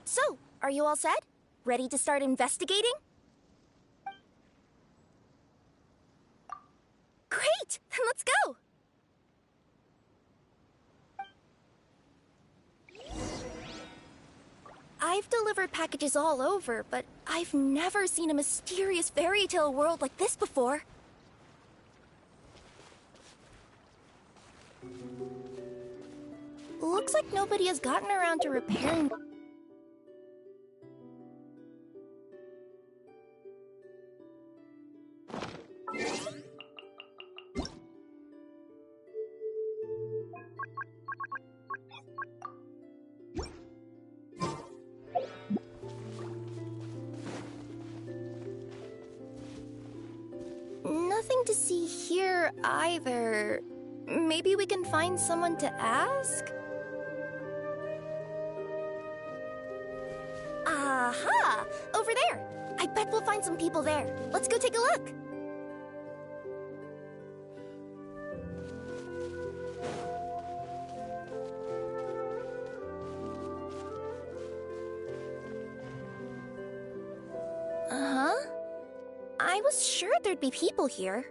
So, are you all set? Ready to start investigating? Great! Then let's go! I've delivered packages all over, but I've never seen a mysterious fairy tale world like this before. Looks like nobody has gotten around to repairing. Nothing to see here either. Maybe we can find someone to ask? Aha! Over there! I bet we'll find some people there. Let's go take a look! Uh-huh. I was sure there'd be people here.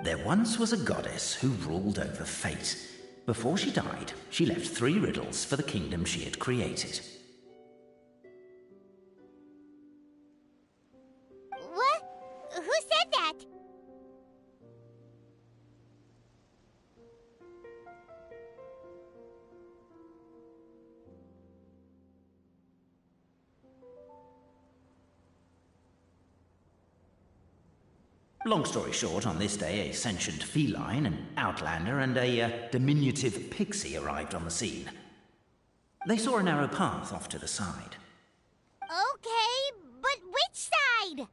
There once was a goddess who ruled over fate. Before she died, she left 3 riddles for the kingdom she had created. What? Who said that? Long story short, on this day, a sentient feline, an outlander, and a diminutive pixie arrived on the scene. They saw a narrow path off to the side. Okay, but which side?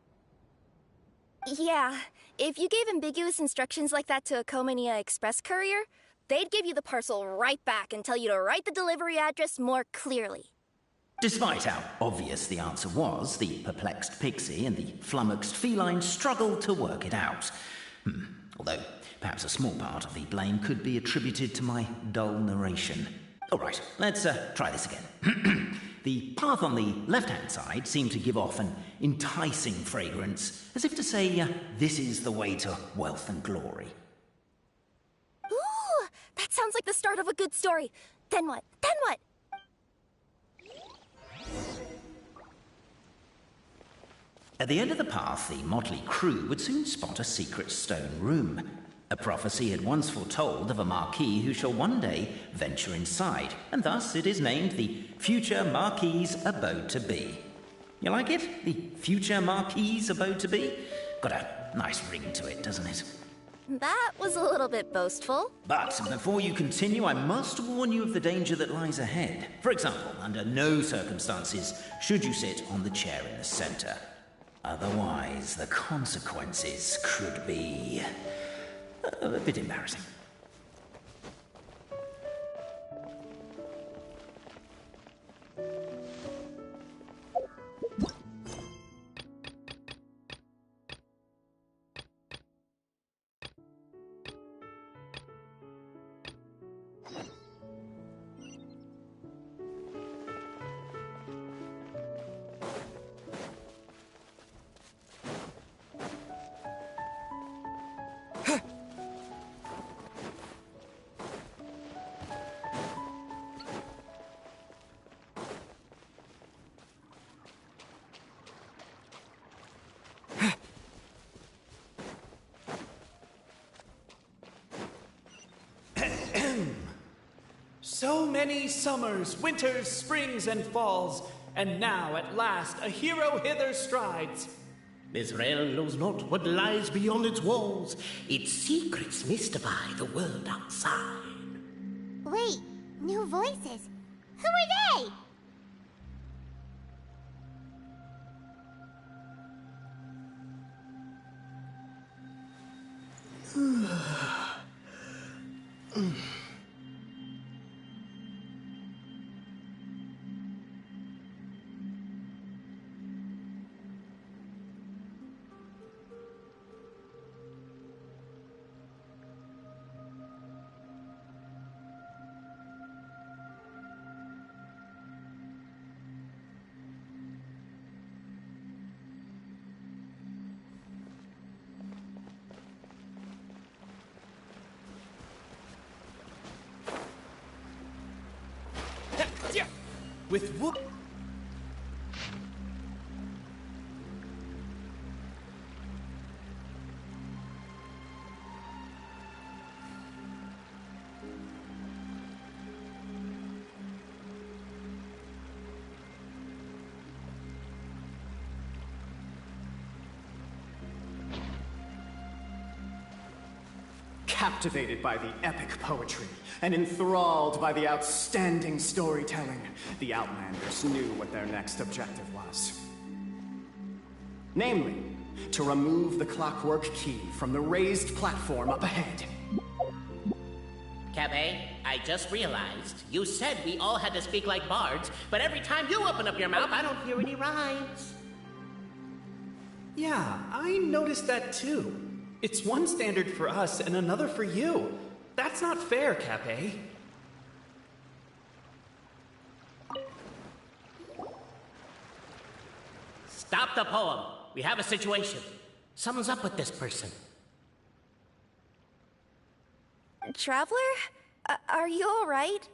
Yeah, if you gave ambiguous instructions like that to a Komania Express courier, they'd give you the parcel right back and tell you to write the delivery address more clearly. Despite how obvious the answer was, the perplexed pixie and the flummoxed feline struggled to work it out. Although, perhaps a small part of the blame could be attributed to my dull narration. All right, let's try this again. The path on the left-hand side seemed to give off an enticing fragrance, as if to say, this is the way to wealth and glory. Ooh, that sounds like the start of a good story. Then what? Then what? At the end of the path, the motley crew would soon spot a secret stone room. A prophecy had once foretold of a marquis who shall one day venture inside, and thus it is named the Future Marquis's Abode to Be. You like it? The Future Marquis's Abode to Be? Got a nice ring to it, doesn't it? That was a little bit boastful. But before you continue, I must warn you of the danger that lies ahead. For example, under no circumstances should you sit on the chair in the center. Otherwise, the consequences could be a bit embarrassing. So many summers, winters, springs, and falls, and now at last a hero hither strides. This realm knows not what lies beyond its walls. Its secrets mystify the world outside. Wait, new voices. Who are they? With whoop. Captivated by the epic poetry and enthralled by the outstanding storytelling, the Outlanders knew what their next objective was. Namely, to remove the clockwork key from the raised platform up ahead. Cabe, I just realized you said we all had to speak like bards, but every time you open up your mouth, I don't hear any rhymes. Yeah, I noticed that too. It's one standard for us and another for you. That's not fair, Cape. Stop the poem. We have a situation. Something's up with this person. Traveler? Are you all right?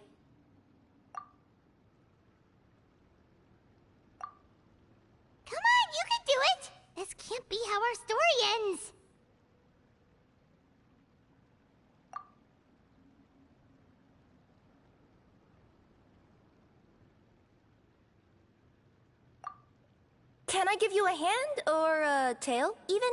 Come on, you can do it! This can't be how our story ends. Can I give you a hand or a tail, even?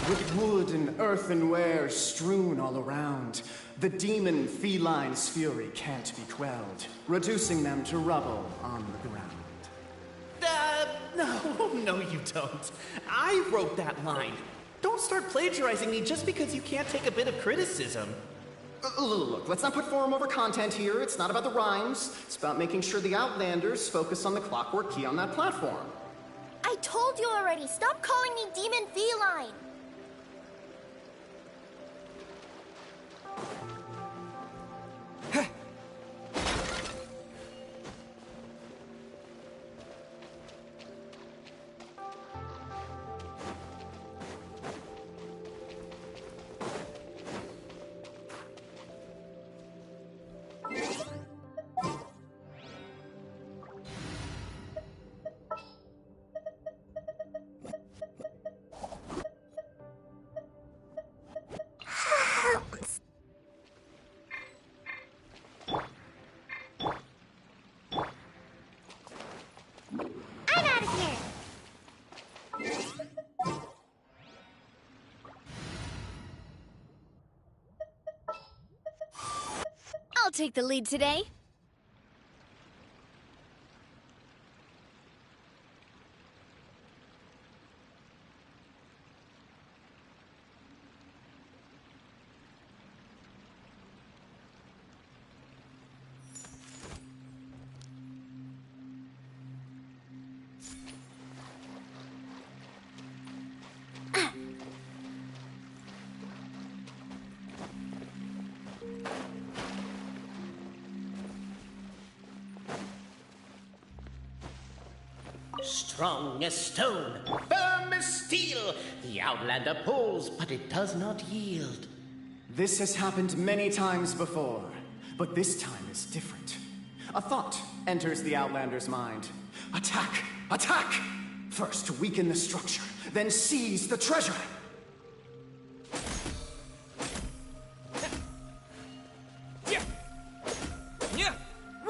with wood and earthenware strewn all around. The demon feline's fury can't be quelled, reducing them to rubble on the ground. No, you don't. I wrote that line. Don't start plagiarizing me just because you can't take a bit of criticism. Look, let's not put form over content here. It's not about the rhymes. It's about making sure the Outlanders focus on the clockwork key on that platform. I told you already, stop calling me Demon Feline! I'm out of here! I'll take the lead today. Strong as stone, firm as steel. The Outlander pulls, but it does not yield. This has happened many times before, but this time is different. A thought enters the Outlander's mind. Attack! Attack! First weaken the structure, then seize the treasure!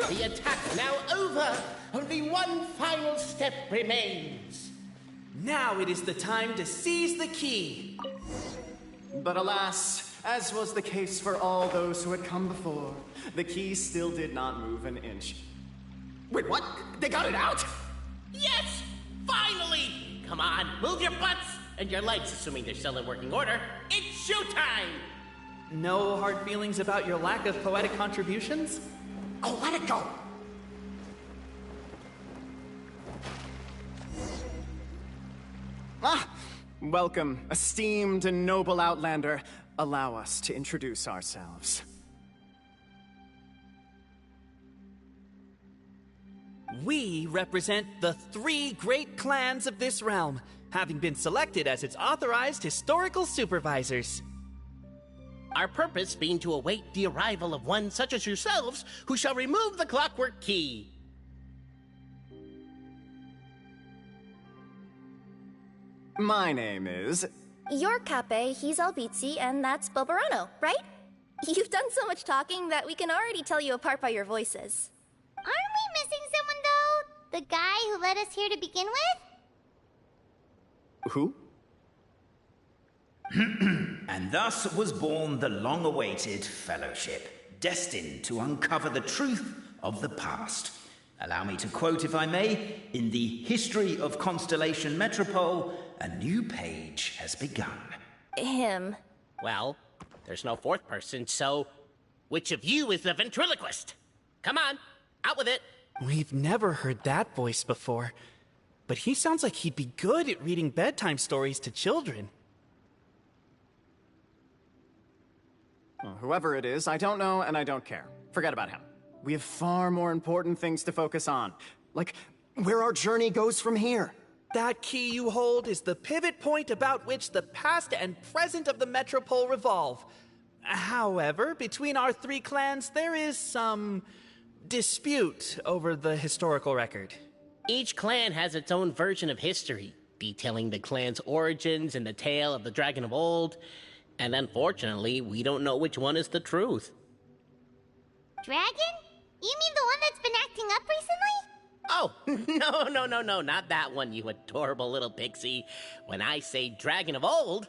The attack's now over. Only one final step remains. Now it is the time to seize the key. But alas, as was the case for all those who had come before, the key still did not move an inch. Wait, what? They got it out? Yes! Finally! Come on, move your butts! And your legs, assuming they're still in working order. It's showtime! No hard feelings about your lack of poetic contributions? Oh, let it go! Ah! Welcome, esteemed and noble Outlander. Allow us to introduce ourselves. We represent the 3 great clans of this realm, having been selected as its authorized historical supervisors. Our purpose being to await the arrival of one such as yourselves who shall remove the clockwork key. My name is... You're Cape, he's Albizzi, and that's Bobarano, right? You've done so much talking that we can already tell you apart by your voices. Aren't we missing someone, though? The guy who led us here to begin with? Who? And thus was born the long-awaited Fellowship, destined to uncover the truth of the past. Allow me to quote, if I may, in the history of Constellation Metropole, a new page has begun. Him. Well, there's no fourth person, so which of you is the ventriloquist? Come on, out with it. We've never heard that voice before, but he sounds like he'd be good at reading bedtime stories to children. Well, whoever it is, I don't know and I don't care. Forget about him. We have far more important things to focus on, like where our journey goes from here. That key you hold is the pivot point about which the past and present of the Metropole revolve. However, between our 3 clans, there is some dispute over the historical record. Each clan has its own version of history, detailing the clan's origins and the tale of the Dragon of Old. And unfortunately, we don't know which one is the truth. Dragon? You mean the one that's been acting up recently? Oh, no, not that one, you adorable little pixie. When I say dragon of old...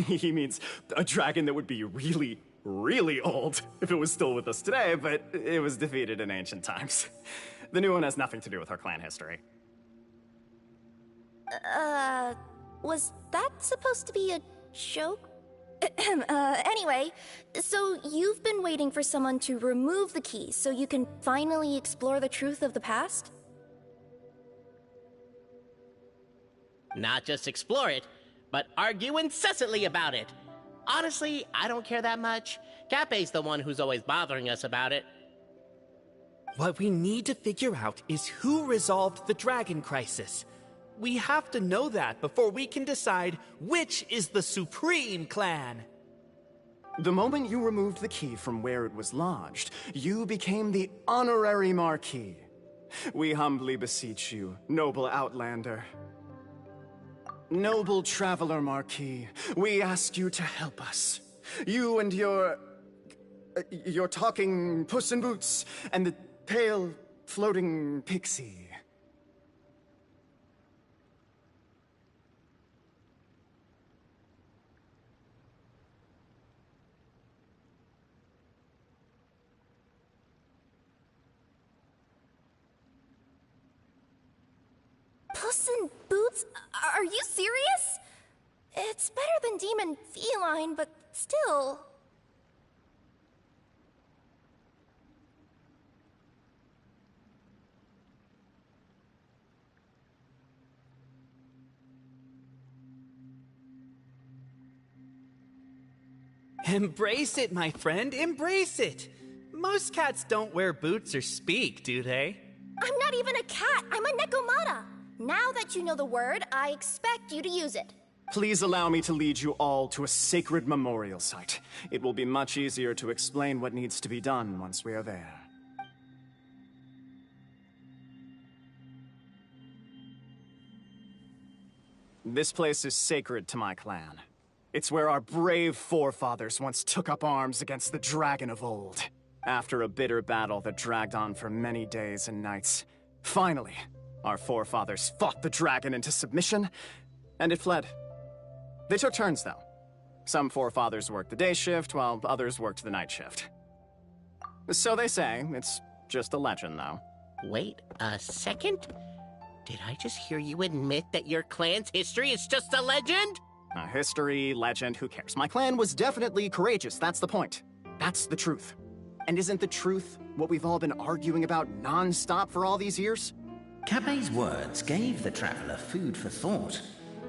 He means a dragon that would be really, really old if it was still with us today, but it was defeated in ancient times. The new one has nothing to do with our clan history. Was that supposed to be a joke? Anyway, so you've been waiting for someone to remove the key so you can finally explore the truth of the past? Not just explore it, but argue incessantly about it. Honestly, I don't care that much. Cape's the one who's always bothering us about it. What we need to figure out is who resolved the dragon crisis. We have to know that before we can decide which is the supreme clan. The moment you removed the key from where it was lodged, you became the honorary Marquis. We humbly beseech you, noble Outlander. Noble Traveler Marquis, we ask you to help us. You and your talking Puss in Boots and the pale floating pixie. Puss in Boots? Are you serious? It's better than demon feline, but still... Embrace it, my friend, embrace it. Most cats don't wear boots or speak, do they? I'm not even a cat, I'm a Nekomata. Now that you know the word, I expect you to use it. Please allow me to lead you all to a sacred memorial site. It will be much easier to explain what needs to be done once we are there. This place is sacred to my clan. It's where our brave forefathers once took up arms against the dragon of old. After a bitter battle that dragged on for many days and nights, finally, our forefathers fought the dragon into submission, and it fled. They took turns, though. Some forefathers worked the day shift, while others worked the night shift. So they say. It's just a legend, though. Wait a second? Did I just hear you admit that your clan's history is just a legend? History, legend, who cares? My clan was definitely courageous, that's the point. That's the truth. And isn't the truth what we've all been arguing about non-stop for all these years? Cape's words gave the traveler food for thought.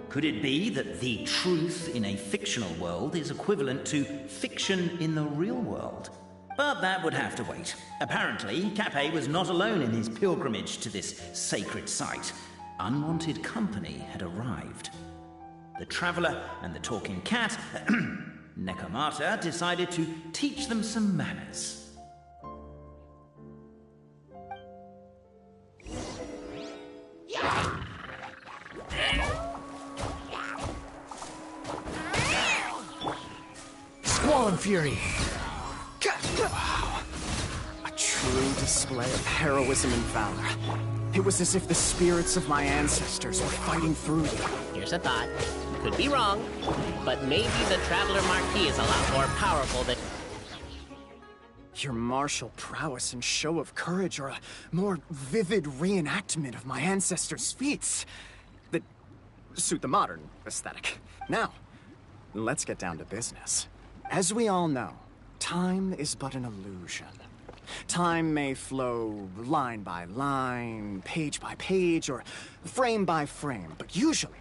Could it be that the truth in a fictional world is equivalent to fiction in the real world? But that would have to wait. Apparently, Cape was not alone in his pilgrimage to this sacred site. Unwanted company had arrived. The traveler and the talking cat, Nekomata, decided to teach them some manners. Squall Fury! Wow. A true display of heroism and valor. It was as if the spirits of my ancestors were fighting through you. Here's a thought. Could be wrong, but maybe the Traveler Marquis is a lot more powerful than... Your martial prowess and show of courage are a more vivid reenactment of my ancestors' feats that suit the modern aesthetic. Now, let's get down to business. As we all know, time is but an illusion. Time may flow line by line, page by page, or frame by frame, but usually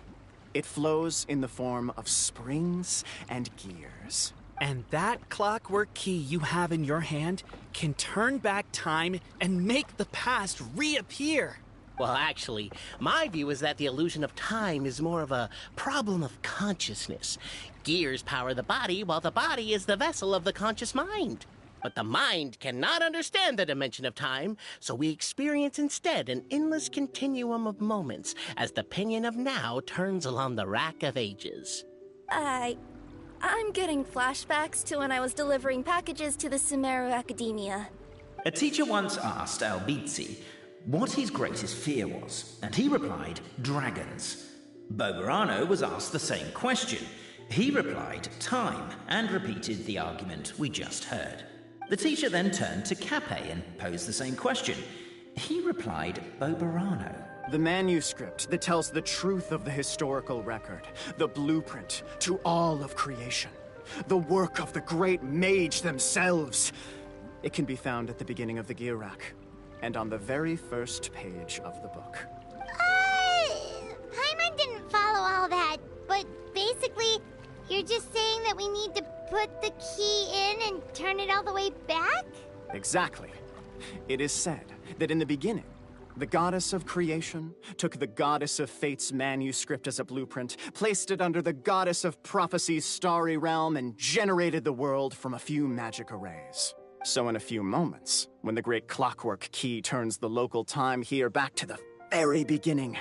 it flows in the form of springs and gears. And that clockwork key you have in your hand can turn back time and make the past reappear. Well, actually, my view is that the illusion of time is more of a problem of consciousness. Gears power the body, while the body is the vessel of the conscious mind. But the mind cannot understand the dimension of time, so we experience instead an endless continuum of moments as the pinion of now turns along the rack of ages. I'm getting flashbacks to when I was delivering packages to the Sumeru Academia. A teacher once asked Albizzi, what his greatest fear was, and he replied, dragons. Boberano was asked the same question. He replied, time, and repeated the argument we just heard. The teacher then turned to Cape and posed the same question. He replied, Boberano. The manuscript that tells the truth of the historical record, the blueprint to all of creation, the work of the great mage themselves. It can be found at the beginning of the Girak, and on the very first page of the book. Paimon didn't follow all that, but basically, you're just saying that we need to put the key in and turn it all the way back? Exactly. It is said that in the beginning, the goddess of creation took the goddess of fate's manuscript as a blueprint, placed it under the goddess of prophecy's starry realm, and generated the world from a few magic arrays. So in a few moments, when the great clockwork key turns the local time here back to the very beginning,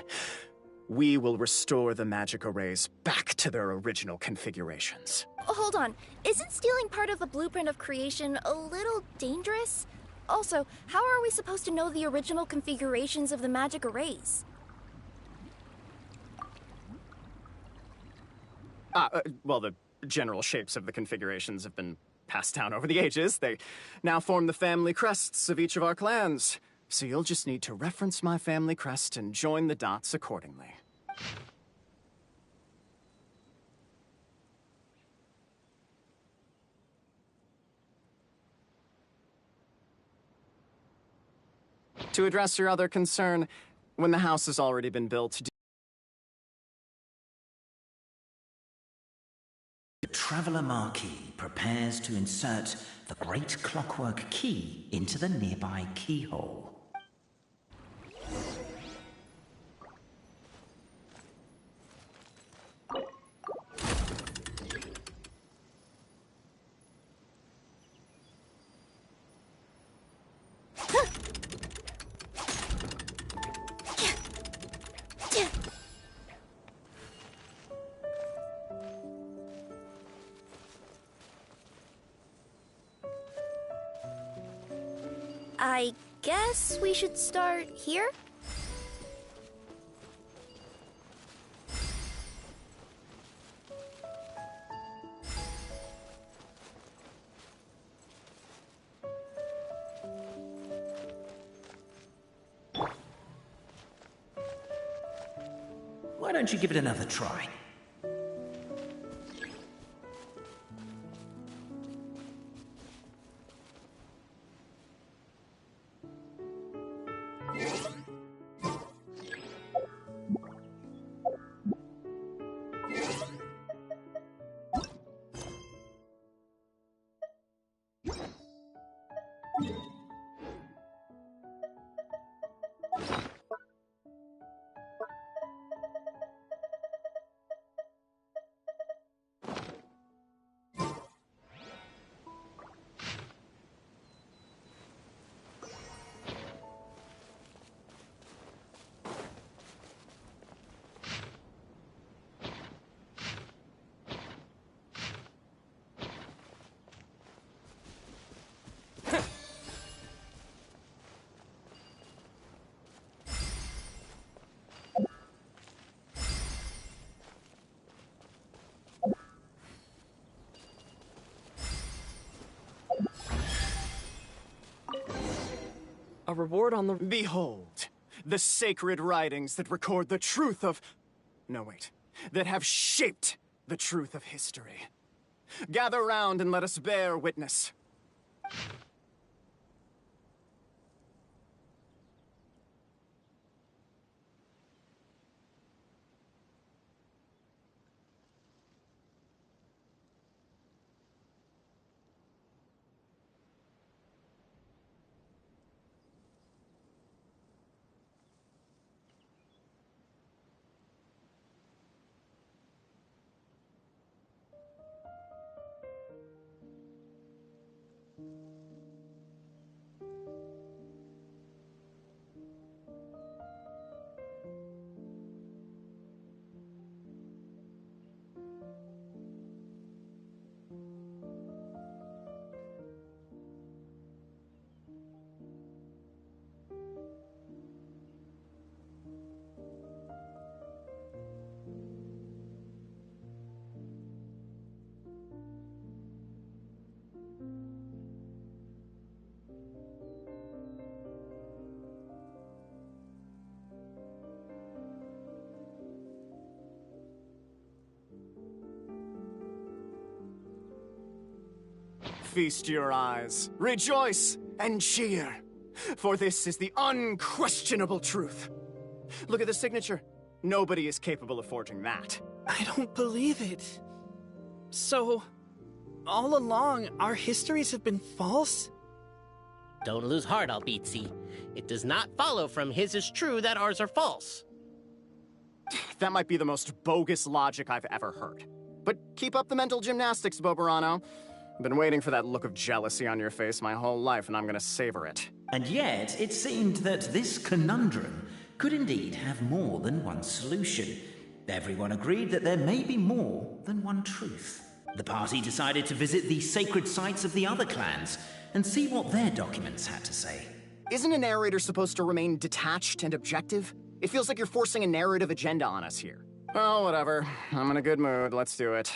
we will restore the magic arrays back to their original configurations. Hold on. Isn't stealing part of the blueprint of creation a little dangerous? Also, how are we supposed to know the original configurations of the magic arrays? Well, the general shapes of the configurations have been passed down over the ages. They now form the family crests of each of our clans. So you'll just need to reference my family crest and join the dots accordingly. To address your other concern, when the house has already been built, The Traveler Marquis prepares to insert the great clockwork key into the nearby keyhole. I guess we should start here? Why don't you give it another try? A reward on the... behold, the sacred writings that record the truth of... No, wait. That have shaped the truth of history. Gather round and let us bear witness. feast your eyes. Rejoice and cheer, for this is the unquestionable truth. Look at the signature. Nobody is capable of forging that. I don't believe it. So, all along, our histories have been false? Don't lose heart, Albizzi. It does not follow from his is true that ours are false. That might be the most bogus logic I've ever heard. But keep up the mental gymnastics, Boberano. I've been waiting for that look of jealousy on your face my whole life, and I'm gonna savor it. And yet, it seemed that this conundrum could indeed have more than one solution. Everyone agreed that there may be more than one truth. The party decided to visit the sacred sites of the other clans and see what their documents had to say. Isn't a narrator supposed to remain detached and objective? It feels like you're forcing a narrative agenda on us here. Well, whatever. I'm in a good mood. Let's do it.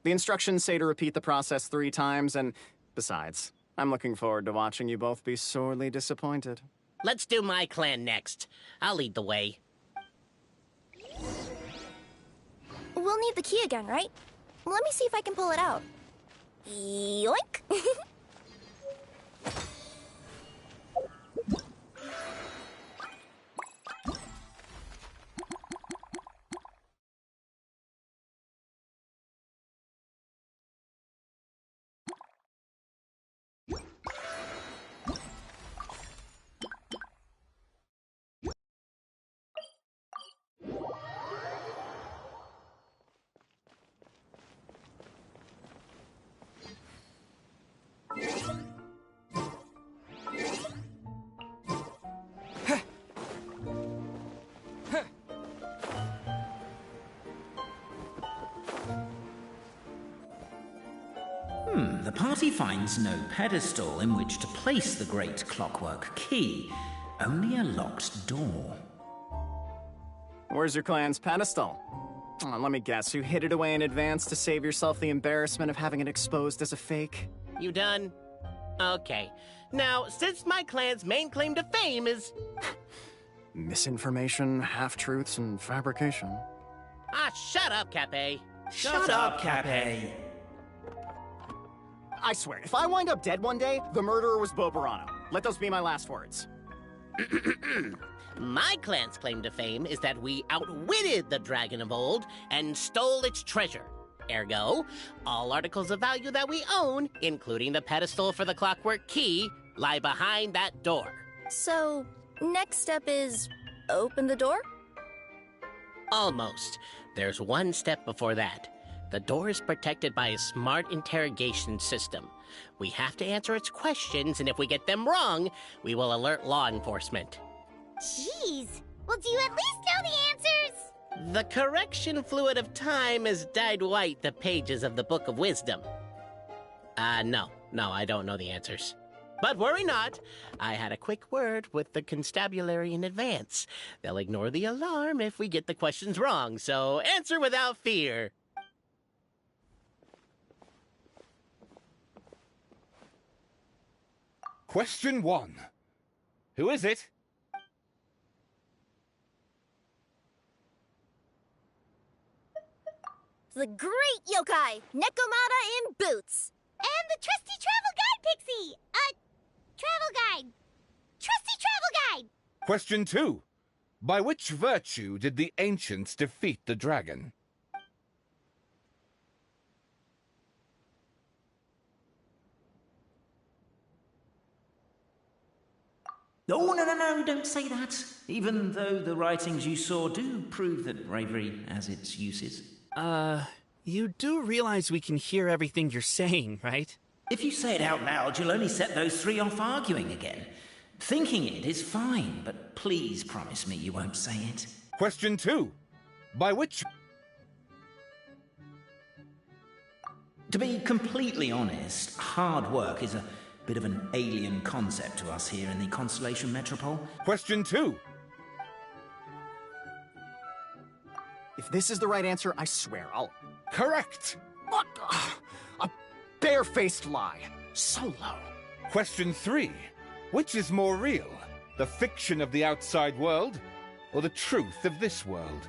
The instructions say to repeat the process 3 times, and besides, I'm looking forward to watching you both be sorely disappointed. Let's do my clan next. I'll lead the way. We'll need the key again, right? Let me see if I can pull it out. Yoink! The party finds no pedestal in which to place the great clockwork key, only a locked door. Where's your clan's pedestal? Let me guess, you hid it away in advance to save yourself the embarrassment of having it exposed as a fake? You done? Okay. Now, since my clan's main claim to fame is... Misinformation, half-truths, and fabrication. Ah, shut up, Cape. Shut up, Cape. I swear, if I wind up dead one day, the murderer was Boberano. Let those be my last words. My clan's claim to fame is that we outwitted the dragon of old and stole its treasure. Ergo, all articles of value that we own, including the pedestal for the clockwork key, lie behind that door. So, next step is open the door? Almost. There's one step before that. The door is protected by a smart interrogation system. We have to answer its questions, and if we get them wrong, we will alert law enforcement. Jeez. Well, do you at least know the answers? The correction fluid of time has dyed white the pages of the Book of Wisdom. No, I don't know the answers. But worry not. I had a quick word with the constabulary in advance. They'll ignore the alarm if we get the questions wrong, so answer without fear. Question 1. Who is it? The great yokai, Nekomata in boots. And the trusty travel guide, Pixie! Travel guide. Trusty travel guide! Question 2. By which virtue did the ancients defeat the dragon? Oh, no, don't say that. Even though the writings you saw do prove that bravery has its uses. You do realize we can hear everything you're saying, right? If you say it out loud, you'll only set those 3 off arguing again. Thinking it is fine, but please promise me you won't say it. Question 2. By which... To be completely honest, hard work is a bit of an alien concept to us here in the Constellation Metropole. Question 2. If this is the right answer, I swear I'll... Correct! What? A barefaced lie. So low. Question 3. Which is more real? The fiction of the outside world, or the truth of this world?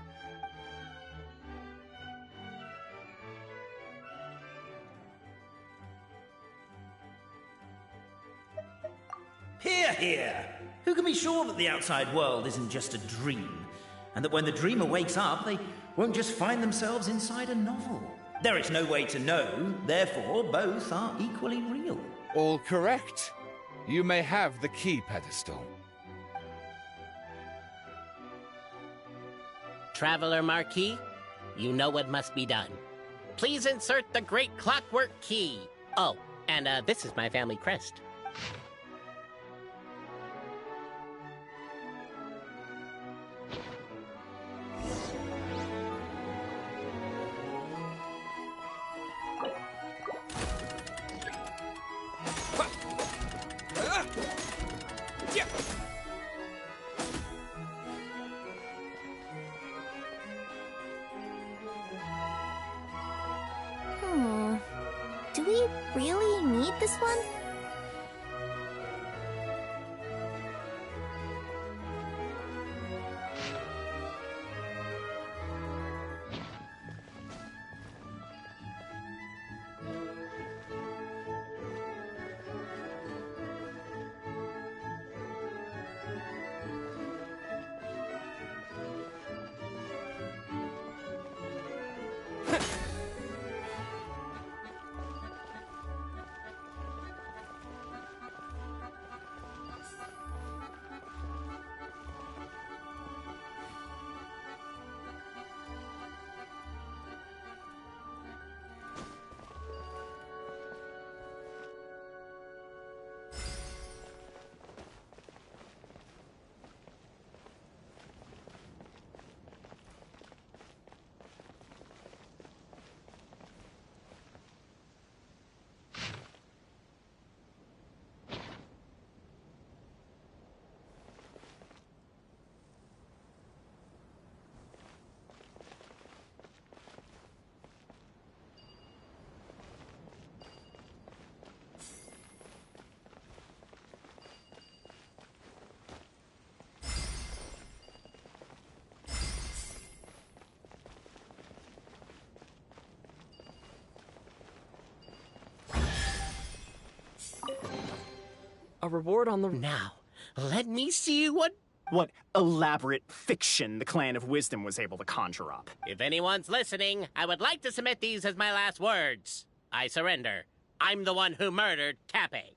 hear! Who can be sure that the outside world isn't just a dream? And that when the dreamer wakes up, they won't just find themselves inside a novel? There is no way to know, therefore both are equally real. All correct. You may have the key pedestal. Traveler Marquis, you know what must be done. Please insert the great clockwork key. Oh, and this is my family crest. Do we really need this one? A reward on the... Now, let me see what elaborate fiction the Clan of Wisdom was able to conjure up. If anyone's listening, I would like to submit these as my last words. I surrender. I'm the one who murdered Tappy.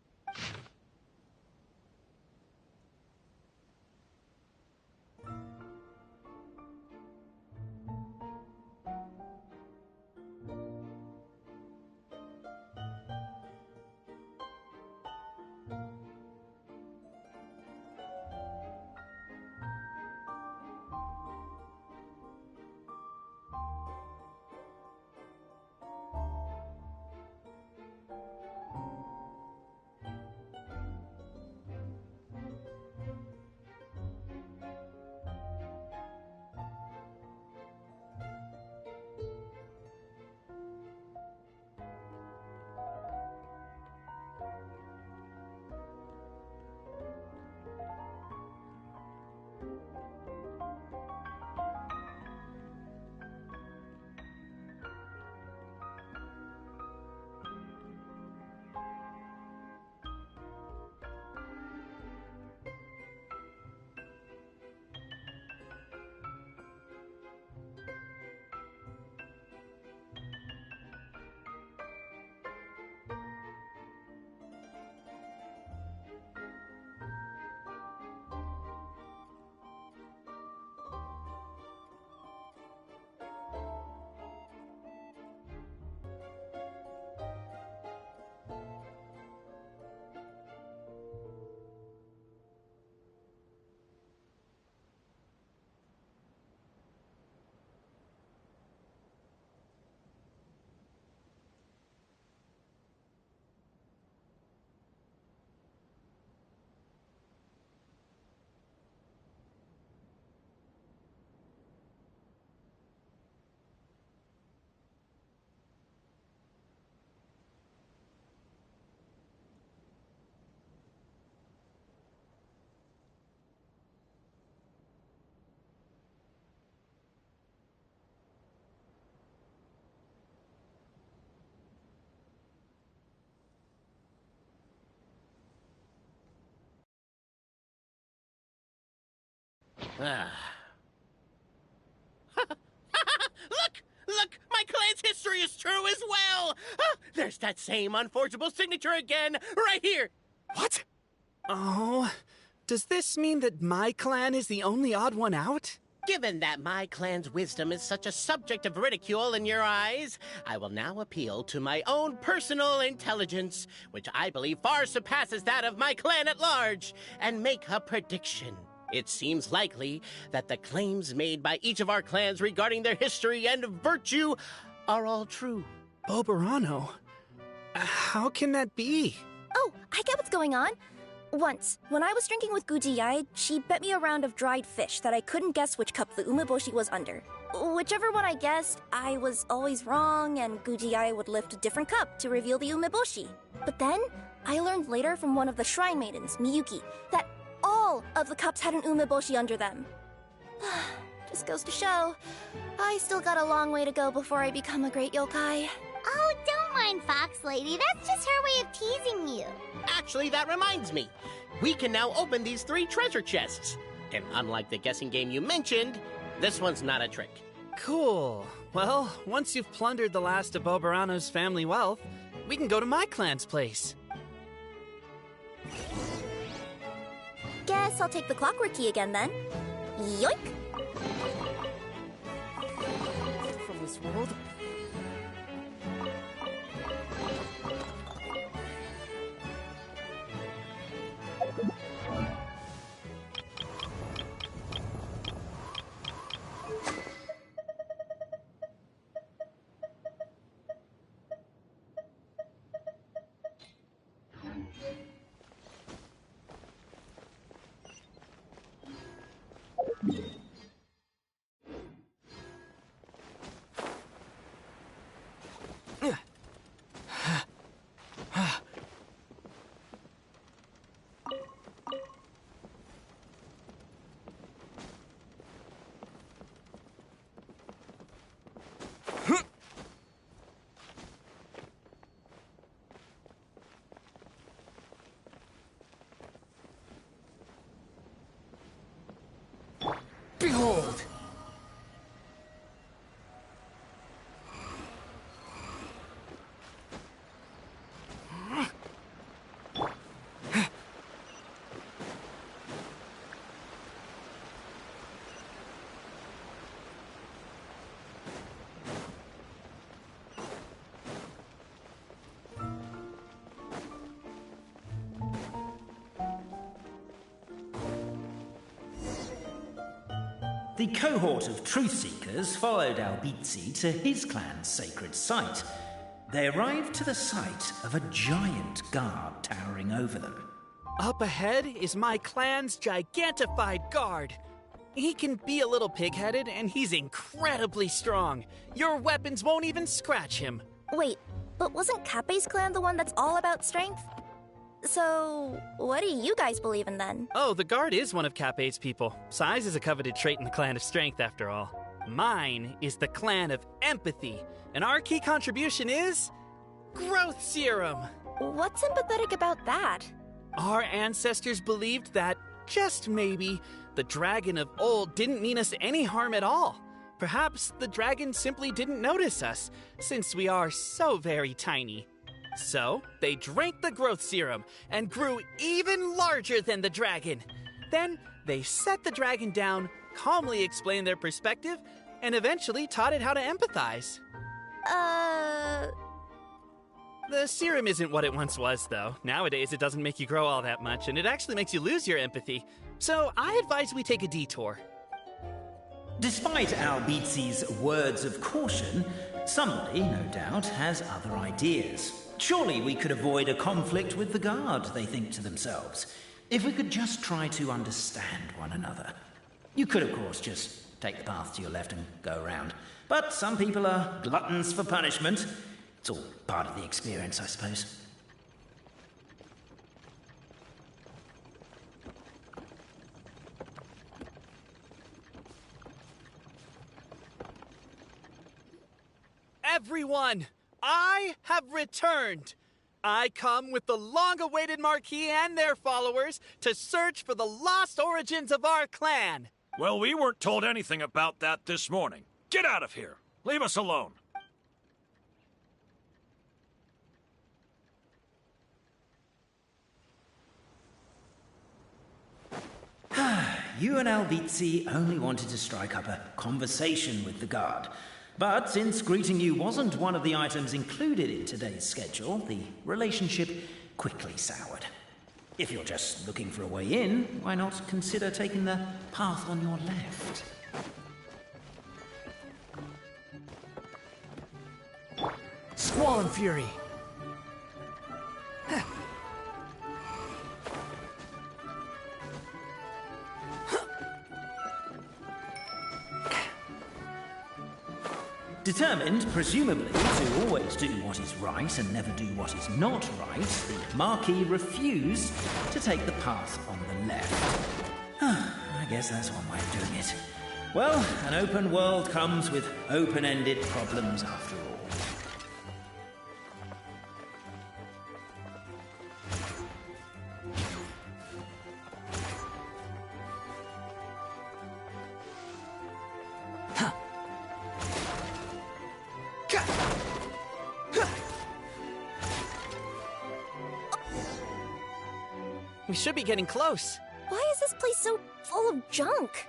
Look! My clan's history is true as well! Ah, there's that same unforgeable signature again, right here! What? Oh, does this mean that my clan is the only odd one out? Given that my clan's wisdom is such a subject of ridicule in your eyes, I will now appeal to my own personal intelligence, which I believe far surpasses that of my clan at large, and make a prediction. It seems likely that the claims made by each of our clans regarding their history and virtue are all true. Boberano? How can that be? Oh, I get what's going on. Once, when I was drinking with Gujiyai, she bet me a round of dried fish that I couldn't guess which cup the umeboshi was under. Whichever one I guessed, I was always wrong, and Gujiyai would lift a different cup to reveal the umeboshi. But then, I learned later from one of the shrine maidens, Miyuki, that all of the cups had an umeboshi under them. Just goes to show, I still got a long way to go before I become a great yokai. Oh, don't mind Fox Lady. That's just her way of teasing you. Actually, that reminds me. We can now open these 3 treasure chests. And unlike the guessing game you mentioned, this one's not a trick. Cool. Well, once you've plundered the last of Boberano's family wealth, we can go to my clan's place. Guess I'll take the clockwork key again then. Yoink! From this world? Behold! The cohort of truth seekers followed Albizzi to his clan's sacred site. They arrived to the site of a giant guard towering over them. Up ahead is my clan's gigantified guard. He can be a little pig-headed, and he's incredibly strong. Your weapons won't even scratch him. Wait, but wasn't Kappe's clan the one that's all about strength? So, what do you guys believe in then? Oh, the guard is one of Kappe's people. Size is a coveted trait in the clan of strength, after all. Mine is the clan of empathy, and our key contribution is growth serum. What's empathetic about that? Our ancestors believed that, just maybe, the dragon of old didn't mean us any harm at all. Perhaps the dragon simply didn't notice us, since we are so very tiny. So, they drank the growth serum and grew even larger than the dragon. Then, they set the dragon down, calmly explained their perspective, and eventually taught it how to empathize. The serum isn't what it once was, though. Nowadays, it doesn't make you grow all that much, and it actually makes you lose your empathy. So, I advise we take a detour. Despite Albizzi's words of caution, somebody, no doubt, has other ideas. Surely we could avoid a conflict with the guard, they think to themselves, if we could just try to understand one another. You could, of course, just take the path to your left and go around. But some people are gluttons for punishment. It's all part of the experience, I suppose. Everyone, I have returned. I come with the long-awaited Marquis and their followers to search for the lost origins of our clan. Well, we weren't told anything about that this morning. Get out of here. Leave us alone. You and Albizzi only wanted to strike up a conversation with the guard. But since greeting you wasn't one of the items included in today's schedule, the relationship quickly soured. If you're just looking for a way in, why not consider taking the path on your left? Squall and Fury. Determined, presumably, to always do what is right and never do what is not right, the Marquis refused to take the path on the left. I guess that's one way of doing it. Well, an open world comes with open-ended problems after all. We should be getting close. Why is this place so full of junk?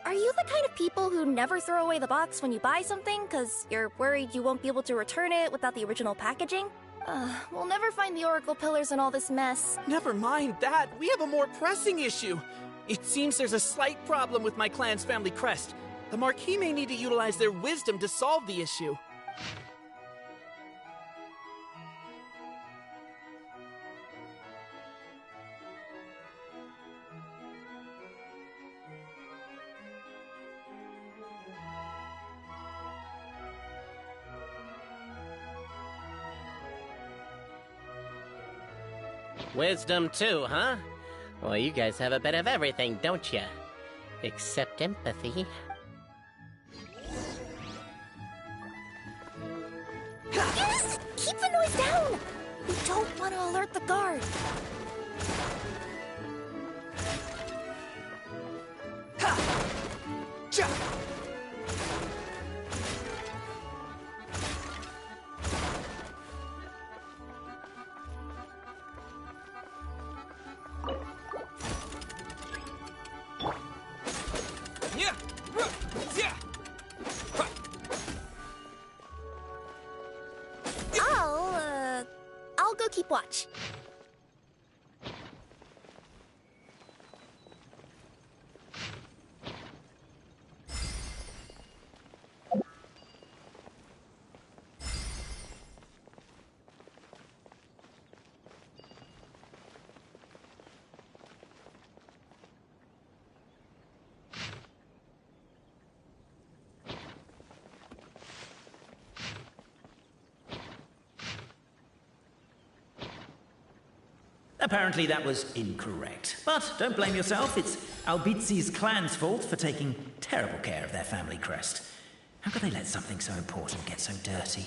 Are you the kind of people who never throw away the box when you buy something because you're worried you won't be able to return it without the original packaging? We'll never find the Oracle Pillars in all this mess. Never mind that. We have a more pressing issue. It seems there's a slight problem with my clan's family crest. The Marquis may need to utilize their wisdom to solve the issue. Wisdom too, huh? Well, you guys have a bit of everything, don't you? Except empathy. Yes! Keep the noise down! We don't want to alert the guard. I'll go keep watch. Apparently that was incorrect. But don't blame yourself, it's Albizzi's clan's fault for taking terrible care of their family crest. How could they let something so important get so dirty?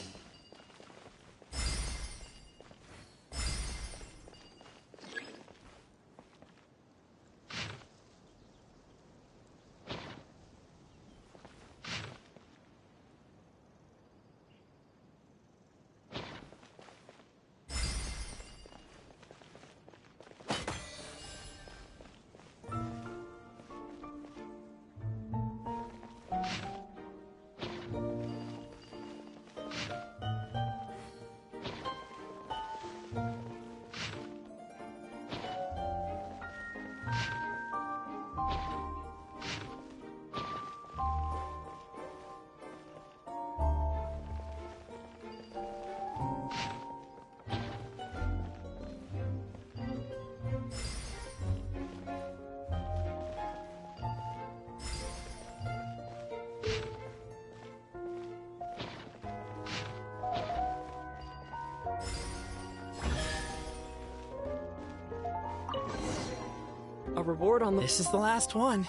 A reward on the... This is the last one.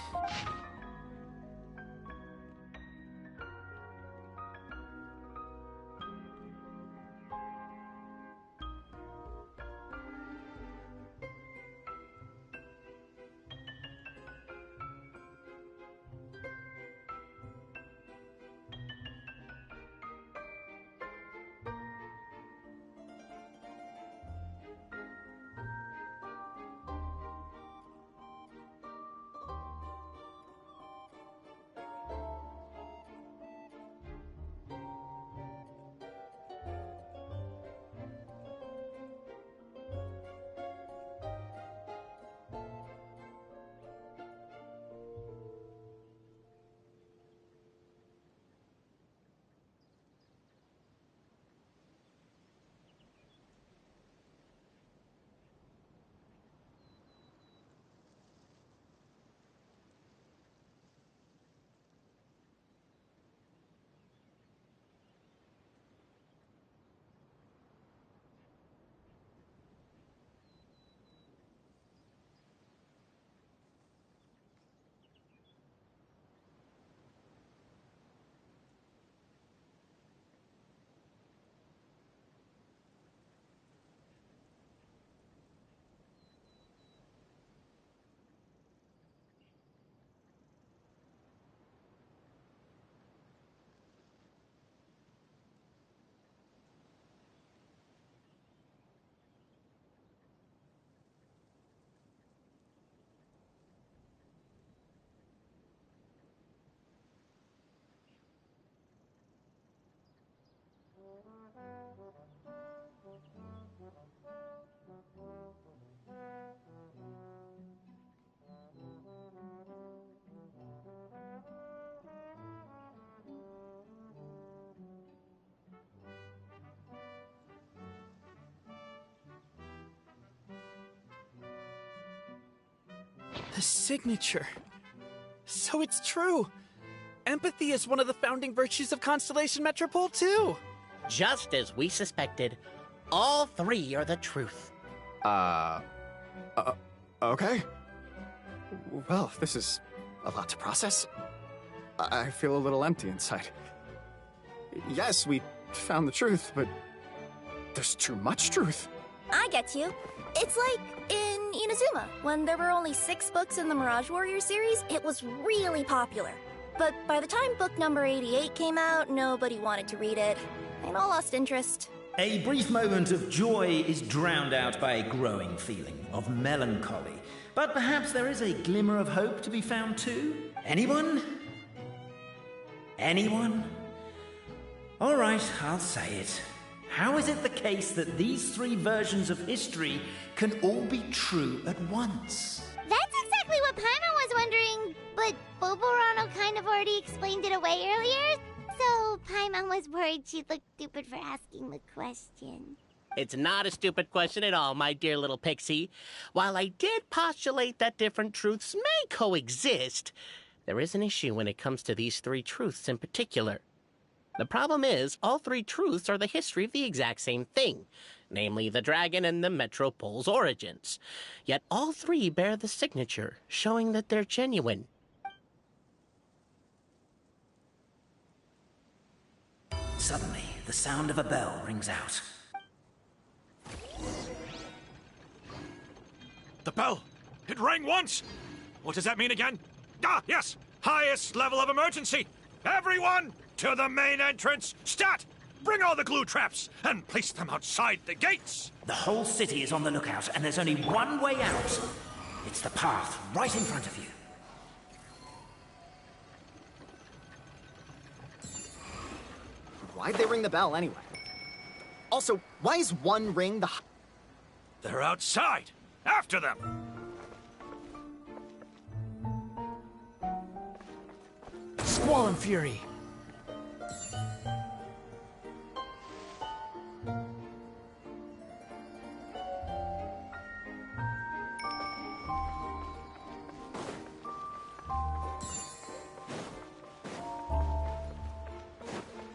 The signature. So it's true. Empathy is one of the founding virtues of Constellation Metropole, too. Just as we suspected, all three are the truth. Okay. Well, this is a lot to process. I feel a little empty inside. Yes, we found the truth, but there's too much truth. I get you. It's like in Inazuma, when there were only 6 books in the Mirage Warrior series, it was really popular. But by the time book number 88 came out, nobody wanted to read it. And all lost interest. A brief moment of joy is drowned out by a growing feeling of melancholy. But perhaps there is a glimmer of hope to be found too? Anyone? Anyone? All right, I'll say it. How is it the case that these 3 versions of history can all be true at once? That's exactly what Paimon was wondering, but Boborano kind of already explained it away earlier, so Paimon was worried she'd look stupid for asking the question. It's not a stupid question at all, my dear little pixie. While I did postulate that different truths may coexist, there is an issue when it comes to these 3 truths in particular. The problem is, all 3 truths are the history of the exact same thing, namely the dragon and the Metropole's origins. Yet all 3 bear the signature, showing that they're genuine. Suddenly, the sound of a bell rings out. The bell! It rang once! What does that mean again? Ah, yes! Highest level of emergency! Everyone, to the main entrance! Stat! Bring all the glue traps and place them outside the gates! The whole city is on the lookout, and there's only one way out. It's the path right in front of you. Why'd they ring the bell anyway? Also, why is one ring the... They're outside! After them! Squall and Fury.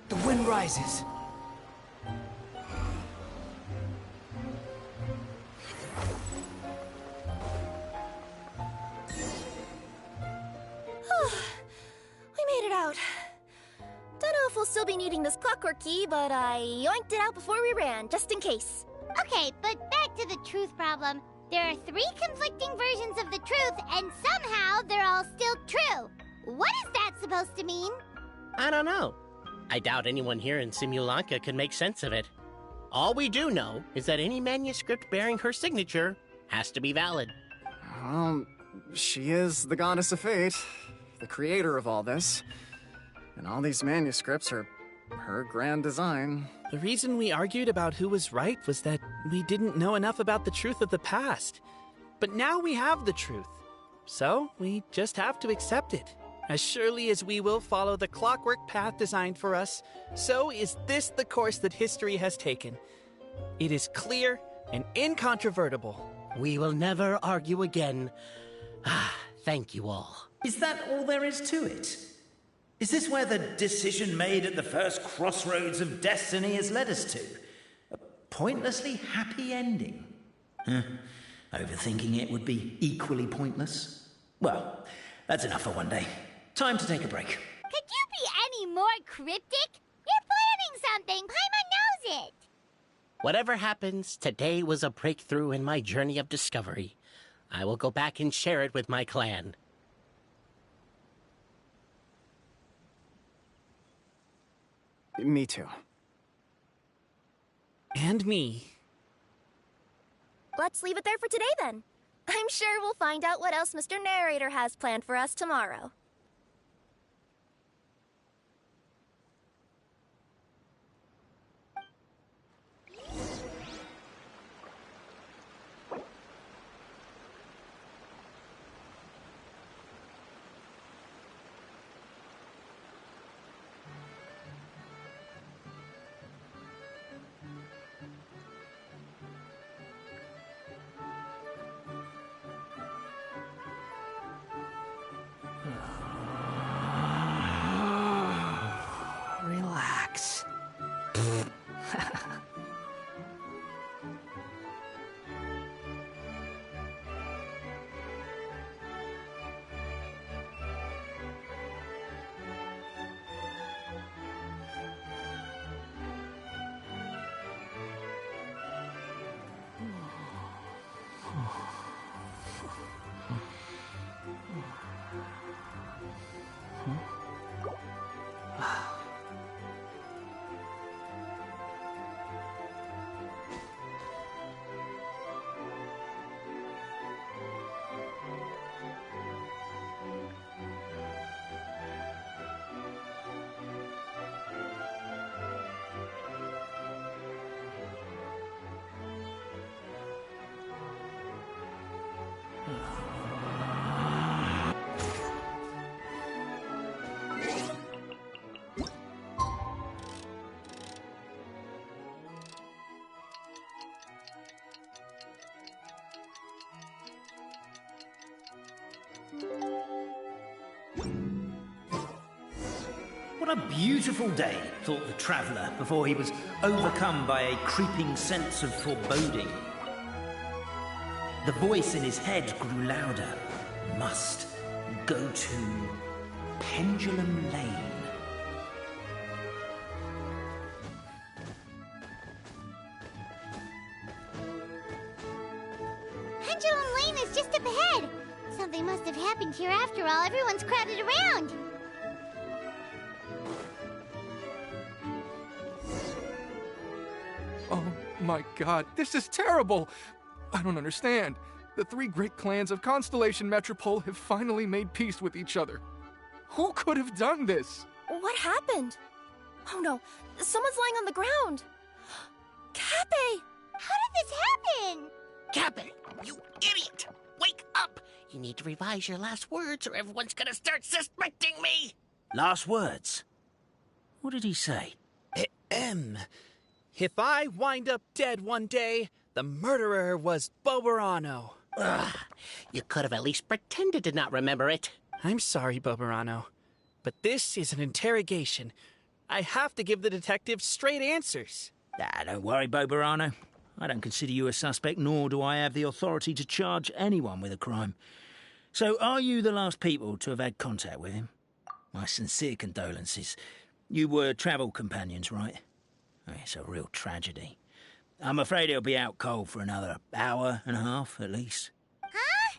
The wind rises. We made it out. Don't know if we'll still be needing this clockwork key, but I yoinked it out before we ran, just in case. Okay, but back to the truth problem. There are 3 conflicting versions of the truth, and somehow they're all still true. What is that supposed to mean? I don't know. I doubt anyone here in Simulanka could make sense of it. All we do know is that any manuscript bearing her signature has to be valid. She is the goddess of fate, the creator of all this. And all these manuscripts are her grand design. The reason we argued about who was right was that we didn't know enough about the truth of the past. But now we have the truth. So we just have to accept it. As surely as we will follow the clockwork path designed for us, so is this the course that history has taken. It is clear and incontrovertible. We will never argue again. Thank you all. Is that all there is to it? Is this where the decision made at the first crossroads of destiny has led us to? A pointlessly happy ending? Overthinking it would be equally pointless. Well, that's enough for one day. Time to take a break. Could you be any more cryptic? You're planning something. Paimon knows it. Whatever happens, today was a breakthrough in my journey of discovery. I will go back and share it with my clan. Me too. And me. Let's leave it there for today, then. I'm sure we'll find out what else Mr. Narrator has planned for us tomorrow. What a beautiful day, thought the traveller, before he was overcome by a creeping sense of foreboding. The voice in his head grew louder. Must go to Pendulum Lane. Pendulum Lane is just up ahead. Something must have happened here after all. Everyone's crowded around. Oh my god, this is terrible! I don't understand. The three great clans of Constellation Metropole have finally made peace with each other. Who could have done this? What happened? Oh no, someone's lying on the ground. Cappy! How did this happen? Cappy, you idiot! Wake up! You need to revise your last words or everyone's gonna start suspecting me! Last words? What did he say? If I wind up dead one day, the murderer was Boberano. Ugh, you could have at least pretended to not remember it. I'm sorry, Boberano, but this is an interrogation. I have to give the detective straight answers. Don't worry, Boberano. I don't consider you a suspect, nor do I have the authority to charge anyone with a crime. So, are you the last people to have had contact with him? My sincere condolences. You were travel companions, right? Oh, it's a real tragedy. I'm afraid he'll be out cold for another hour and a half, at least. Huh?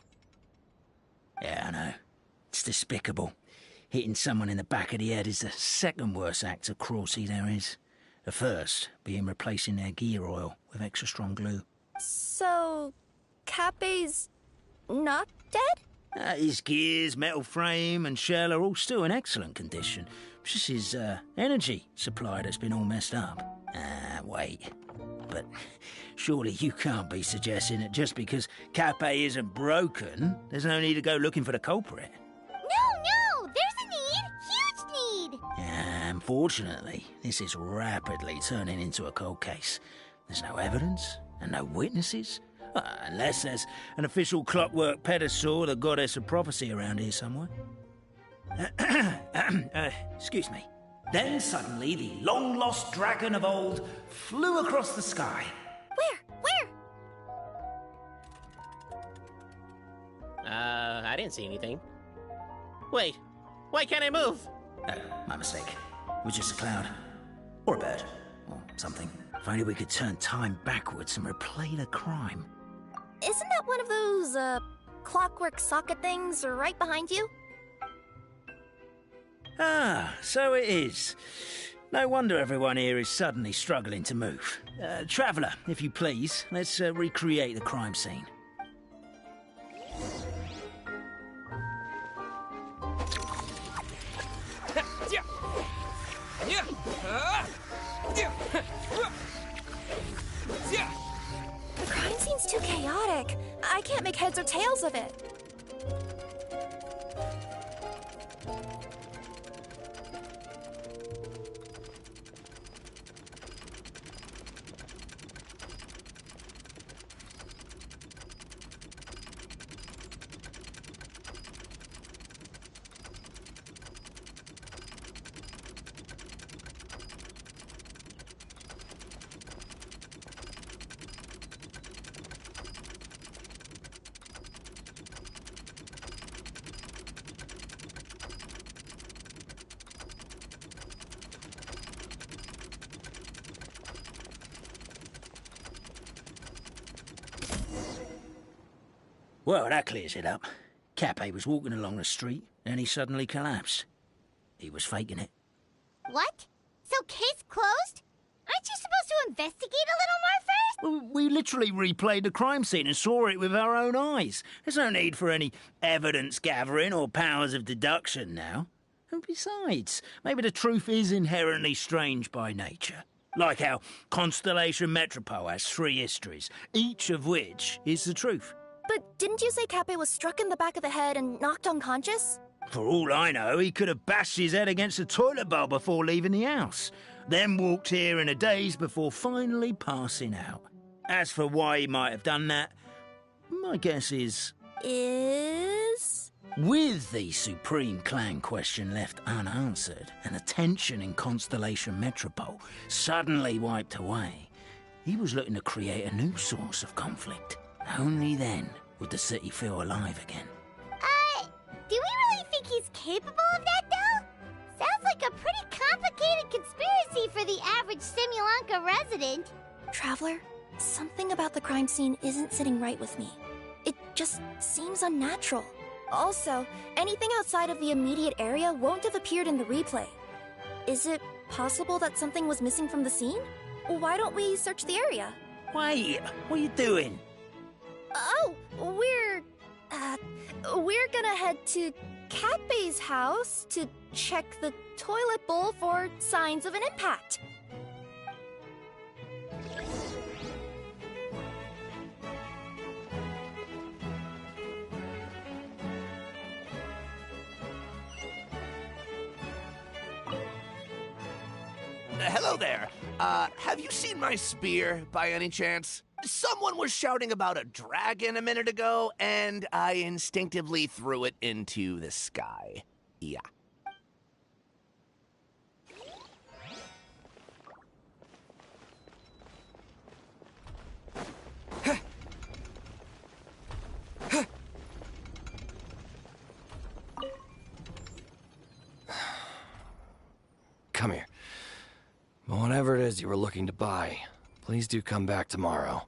Yeah, I know. It's despicable. Hitting someone in the back of the head is the second worst act of cruelty there is. The first being replacing their gear oil with extra strong glue. So, Cappy's not dead? His gears, metal frame and shell are all still in excellent condition. It's just his energy supply that's been all messed up. Wait. But surely you can't be suggesting that just because Cappy isn't broken, there's no need to go looking for the culprit. No! There's a need! Huge need! Unfortunately, this is rapidly turning into a cold case. There's no evidence and no witnesses. Unless there's an official clockwork pedestal, the goddess of prophecy around here somewhere. Excuse me. Then suddenly the long-lost dragon of old flew across the sky. Where? I didn't see anything. Wait, why can't I move? Oh, my mistake. It was just a cloud. Or a bird. Or something. If only we could turn time backwards and replay the crime. Isn't that one of those, clockwork socket things right behind you? So it is. No wonder everyone here is suddenly struggling to move. Traveller, if you please, let's recreate the crime scene. The crime scene's too chaotic. I can't make heads or tails of it. Well, that clears it up. Cappe was walking along the street, and he suddenly collapsed. He was faking it. What? So case closed? Aren't you supposed to investigate a little more first? Well, we literally replayed the crime scene and saw it with our own eyes. There's no need for any evidence gathering or powers of deduction now. And besides, maybe the truth is inherently strange by nature. Like how Constellation Metropole has 3 histories, each of which is the truth. But didn't you say Cappe was struck in the back of the head and knocked unconscious? For all I know, he could have bashed his head against the toilet bowl before leaving the house, then walked here in a daze before finally passing out. As for why he might have done that, my guess is... With the Supreme Clan question left unanswered and the tension in Constellation Metropole suddenly wiped away, he was looking to create a new source of conflict. Only then would the city feel alive again. Do we really think he's capable of that, though? Sounds like a pretty complicated conspiracy for the average Simulanka resident. Traveler, something about the crime scene isn't sitting right with me. It just seems unnatural. Also, anything outside of the immediate area won't have appeared in the replay. Is it possible that something was missing from the scene? Why don't we search the area? Wait, what are you doing? Oh, we're gonna head to Cappe's house to check the toilet bowl for signs of an impact. Hello there. Have you seen my spear by any chance? Someone was shouting about a dragon a minute ago, and I instinctively threw it into the sky. Yeah. Come here. Whatever it is you were looking to buy, please do come back tomorrow.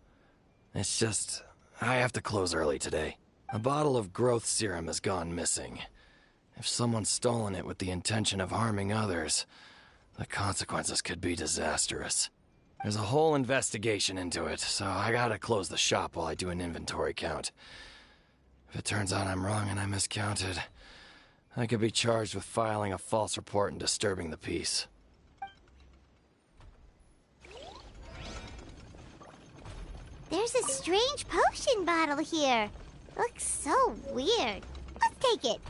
It's just, I have to close early today. A bottle of growth serum has gone missing. If someone's stolen it with the intention of harming others, the consequences could be disastrous. There's a whole investigation into it, so I gotta close the shop while I do an inventory count. If it turns out I'm wrong and I miscounted, I could be charged with filing a false report and disturbing the peace. There's a strange potion bottle here. Looks so weird. Let's take it.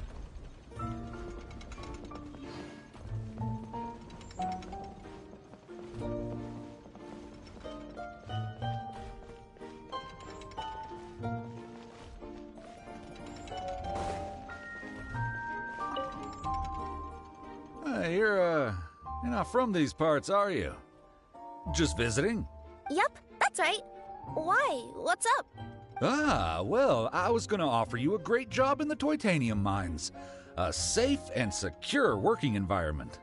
You're not from these parts, are you? Just visiting? Yep, that's right. Why? What's up? Ah, well, I was gonna offer you a great job in the Titanium mines. A safe and secure working environment.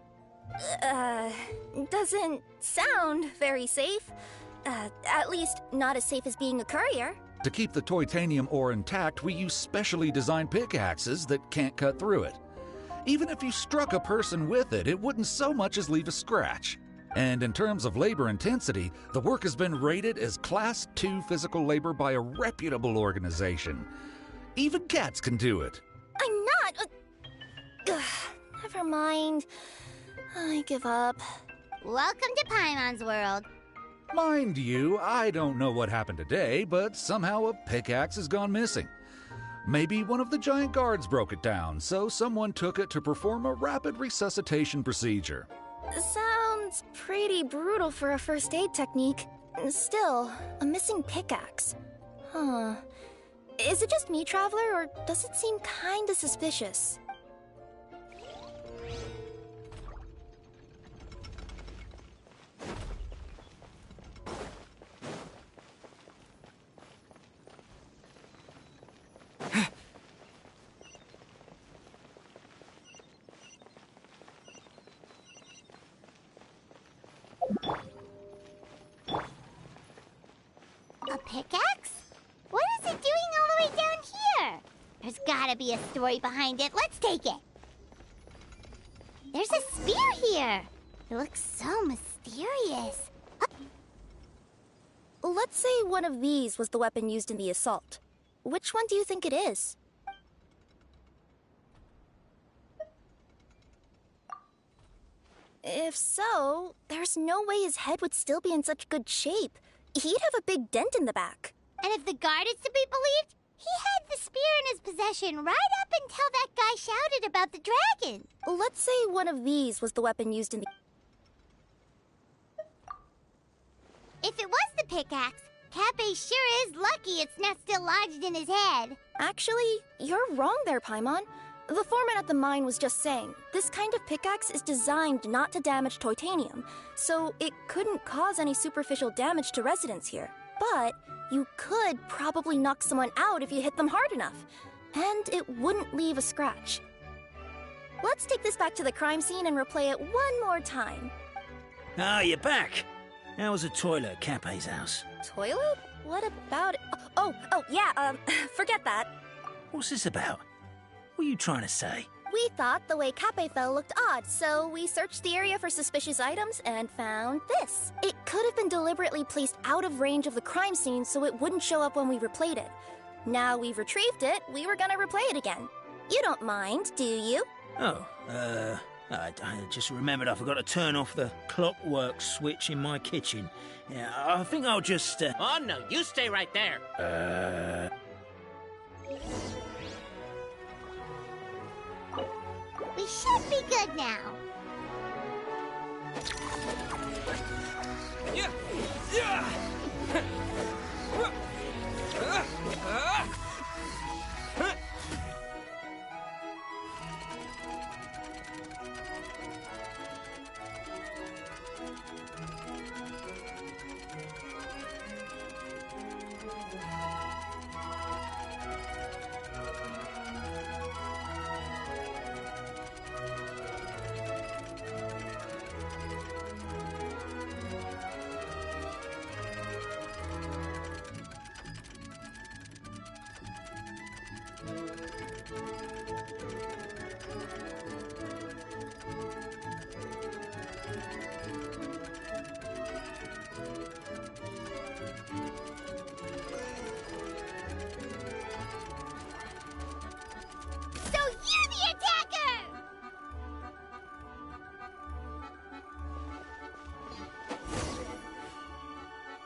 Doesn't sound very safe. At least not as safe as being a courier. To keep the titanium ore intact, we use specially designed pickaxes that can't cut through it. Even if you struck a person with it, it wouldn't so much as leave a scratch. And in terms of labor intensity, the work has been rated as Class 2 physical labor by a reputable organization. Even cats can do it. I'm not... never mind. I give up. Welcome to Paimon's world. Mind you, I don't know what happened today, but somehow a pickaxe has gone missing. Maybe one of the giant guards broke it down, so someone took it to perform a rapid resuscitation procedure. Sounds pretty brutal for a first aid technique. Still, a missing pickaxe. Huh. Is it just me, Traveler, or does it seem kinda suspicious? A pickaxe? What is it doing all the way down gotta be a story behind it. Let's take it. There's a spear here. It looks so mysterious. Let's say one of these was the weapon used in the assault. Which one do you think it is? If so, there's no way his head would still be in such good shape. He'd have a big dent in the back. And if the guard is to be believed, he had the spear in his possession right up until that guy shouted about the dragon. Let's say one of these was the weapon used in the... If it was the pickaxe, Cappe sure is lucky it's not still lodged in his head. Actually, you're wrong there, Paimon. The foreman at the mine was just saying, this kind of pickaxe is designed not to damage titanium, so it couldn't cause any superficial damage to residents here. But you could probably knock someone out if you hit them hard enough, and it wouldn't leave a scratch. Let's take this back to the crime scene and replay it one more time. Ah, you're back. How was the toilet at Cappe's house? Toilet? What about it? Yeah, forget that. What's this about? What are you trying to say? We thought the way Cappe fell looked odd, so we searched the area for suspicious items and found this. It could have been deliberately placed out of range of the crime scene so it wouldn't show up when we replayed it. Now we've retrieved it, we were gonna replay it again. You don't mind, do you? Oh, I just remembered I forgot to turn off the clockwork switch in my kitchen. Yeah, I think I'll just, Oh, no, you stay right there. We should be good now.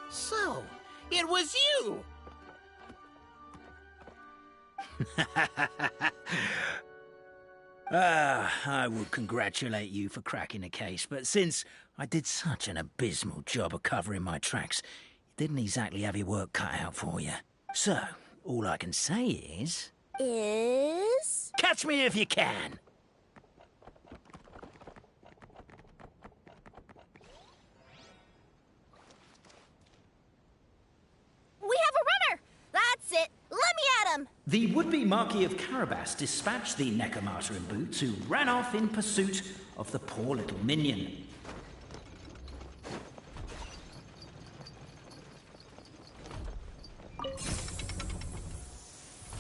So, it was you! I would congratulate you for cracking the case, but since I did such an abysmal job of covering my tracks, you didn't exactly have your work cut out for you. So, all I can say is... Catch me if you can! We have a runner! That's it! Let me at him! The would-be Marquis of Carabas dispatched the Necromata in boots, who ran off in pursuit of the poor little minion.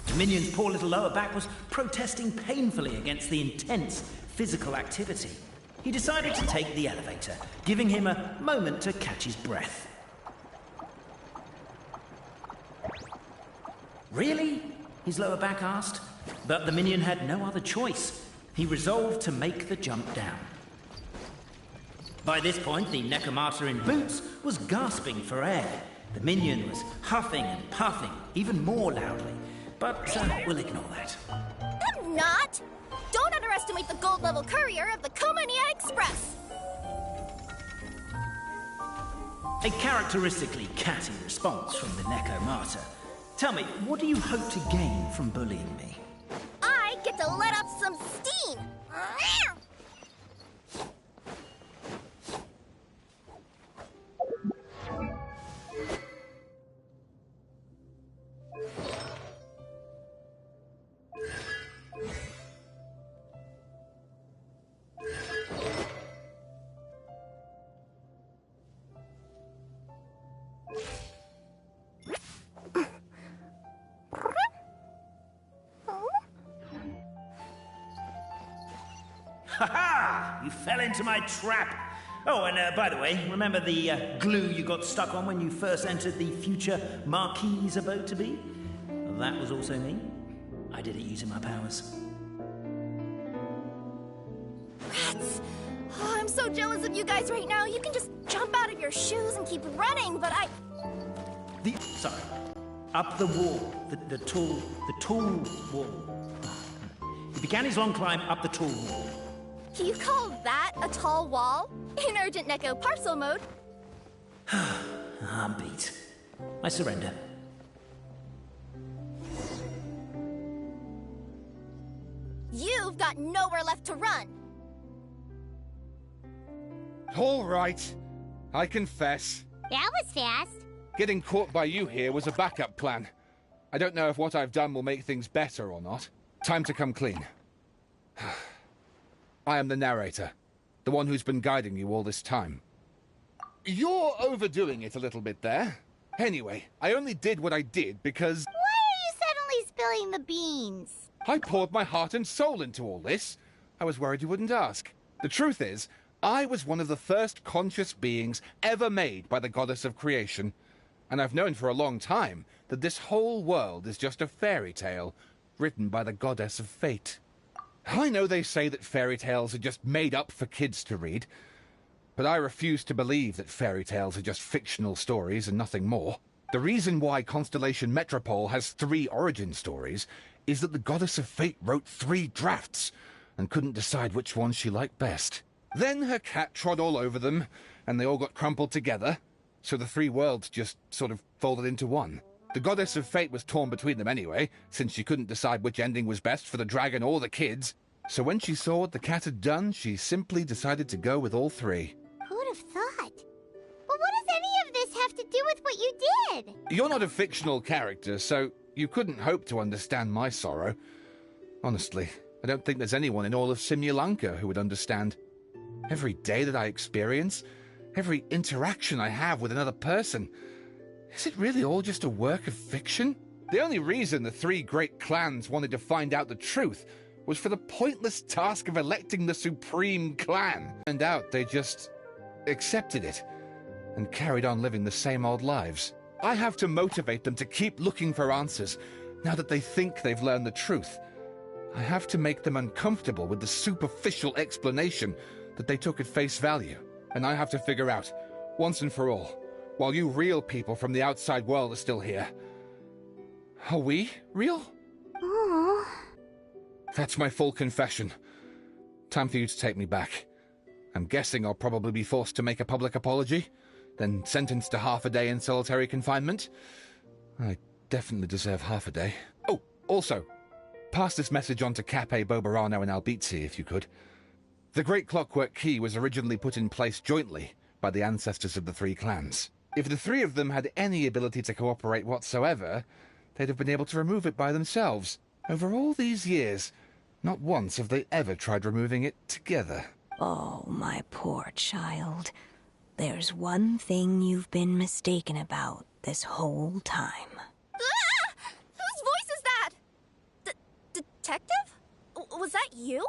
The minion's poor little lower back was protesting painfully against the intense physical activity. He decided to take the elevator, giving him a moment to catch his breath. Really? His lower back asked. But the minion had no other choice. He resolved to make the jump down. By this point, the Necromata in boots was gasping for air. The minion was huffing and puffing, even more loudly. But we'll ignore that. I'm not! Don't underestimate the gold-level courier of the Komania Express! A characteristically catty response from the Necromata. Tell me, what do you hope to gain from bullying me? I get to let off some steam! Ha ha! You fell into my trap. Oh, and by the way, remember the glue you got stuck on when you first entered the future Marquis abode to be? That was also me. I did it using my powers. Rats! Oh, I'm so jealous of you guys right now. You can just jump out of your shoes and keep running, but I... Sorry. Up the wall. The tall wall. He began his long climb up the tall wall. You call that a tall wall? In urgent Neko parcel mode. I'm beat. I surrender. You've got nowhere left to run. All right. I confess. That was fast. Getting caught by you here was a backup plan. I don't know if what I've done will make things better or not. Time to come clean. I am the narrator, the one who's been guiding you all this time. You're overdoing it a little bit there. Anyway, I only did what I did because... Why are you suddenly spilling the beans? I poured my heart and soul into all this. I was worried you wouldn't ask. The truth is, I was one of the first conscious beings ever made by the goddess of creation. And I've known for a long time that this whole world is just a fairy tale written by the goddess of fate. I know they say that fairy tales are just made up for kids to read, but I refuse to believe that fairy tales are just fictional stories and nothing more. The reason why Constellation Metropole has 3 origin stories is that the goddess of fate wrote 3 drafts and couldn't decide which one she liked best. Then her cat trod all over them, and they all got crumpled together, so the 3 worlds just sort of folded into one. The goddess of fate was torn between them anyway, since she couldn't decide which ending was best for the dragon or the kids. So when she saw what the cat had done, she simply decided to go with all 3. Who'd have thought? But what does any of this have to do with what you did? You're not a fictional character, so you couldn't hope to understand my sorrow. Honestly, I don't think there's anyone in all of Simulanka who would understand. Every day that I experience, every interaction I have with another person, is it really all just a work of fiction? The only reason the 3 great clans wanted to find out the truth was for the pointless task of electing the supreme clan. And out they just accepted it and carried on living the same old lives. I have to motivate them to keep looking for answers now that they think they've learned the truth. I have to make them uncomfortable with the superficial explanation that they took at face value. And I have to figure out, once and for all, while you real people from the outside world are still here, are we real? Aww. That's my full confession. Time for you to take me back. I'm guessing I'll probably be forced to make a public apology, then sentenced to half a day in solitary confinement. I definitely deserve half a day. Oh, also, pass this message on to Cape, Bobarano, and Albizzi, if you could. The Great Clockwork Key was originally put in place jointly by the ancestors of the 3 clans. If the 3 of them had any ability to cooperate whatsoever, they'd have been able to remove it by themselves. Over all these years, not once have they ever tried removing it together. Oh, my poor child. There's one thing you've been mistaken about this whole time. Ah! Whose voice is that? Detective? Was that you?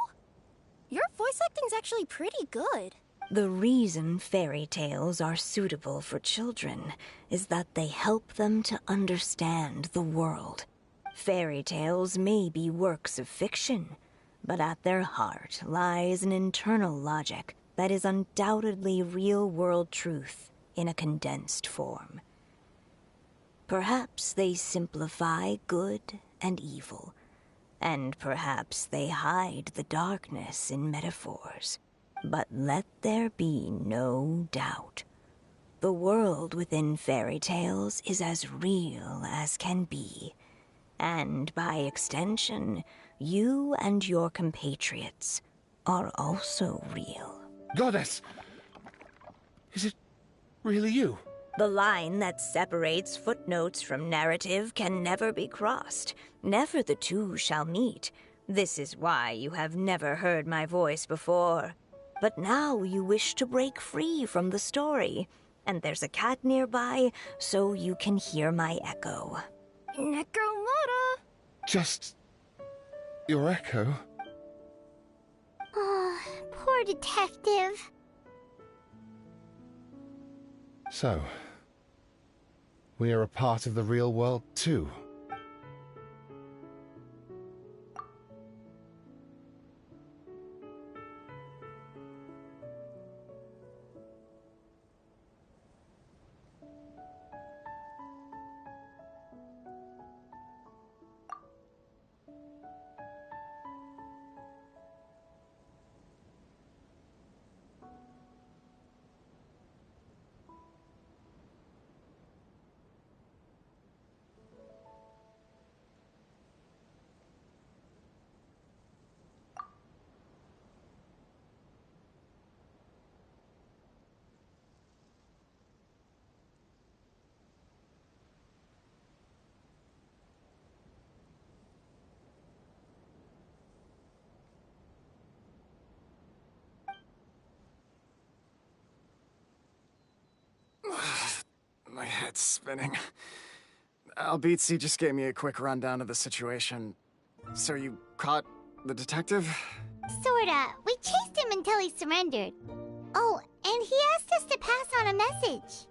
Your voice acting's actually pretty good. The reason fairy tales are suitable for children is that they help them to understand the world. Fairy tales may be works of fiction, but at their heart lies an internal logic that is undoubtedly real-world truth in a condensed form. Perhaps they simplify good and evil, and perhaps they hide the darkness in metaphors. But let there be no doubt. The world within fairy tales is as real as can be. And by extension, you and your compatriots are also real. Goddess! Is it really you? The line that separates footnotes from narrative can never be crossed. Never the two shall meet. This is why you have never heard my voice before. But now you wish to break free from the story, and there's a cat nearby, so you can hear my echo. Necromora! Just... your echo? Poor detective. So, we are a part of the real world too. My head's spinning. Albizzi just gave me a quick rundown of the situation. So you caught the detective? Sorta. We chased him until he surrendered. Oh, and he asked us to pass on a message.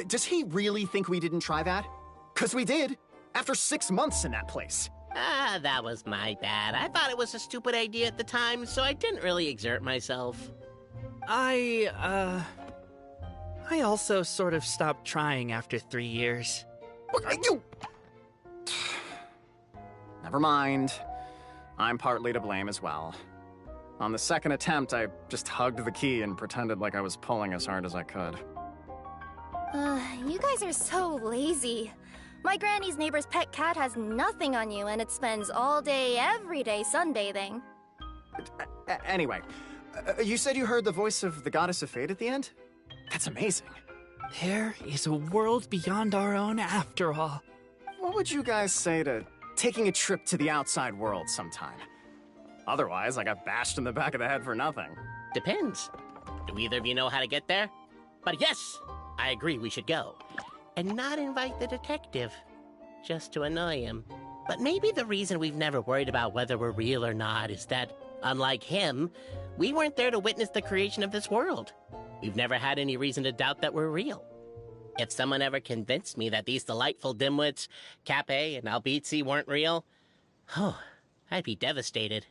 Does he really think we didn't try that? 'Cause we did. After 6 months in that place. Ah, that was my bad. I thought it was a stupid idea at the time, so I didn't really exert myself. I also sort of stopped trying after 3 years. You... Never mind. I'm partly to blame as well. On the second attempt, I just hugged the key and pretended like I was pulling as hard as I could. You guys are so lazy. My granny's neighbor's pet cat has nothing on you, and it spends all day, every day sunbathing. Anyway, you said you heard the voice of the goddess of fate at the end? That's amazing. There is a world beyond our own after all. What would you guys say to taking a trip to the outside world sometime? Otherwise, I got bashed in the back of the head for nothing. Depends. Do either of you know how to get there? But yes, I agree we should go. And not invite the detective, just to annoy him. But maybe the reason we've never worried about whether we're real or not is that, unlike him, we weren't there to witness the creation of this world. We've never had any reason to doubt that we're real. If someone ever convinced me that these delightful dimwits, Cape and Albizzi, weren't real, oh, I'd be devastated.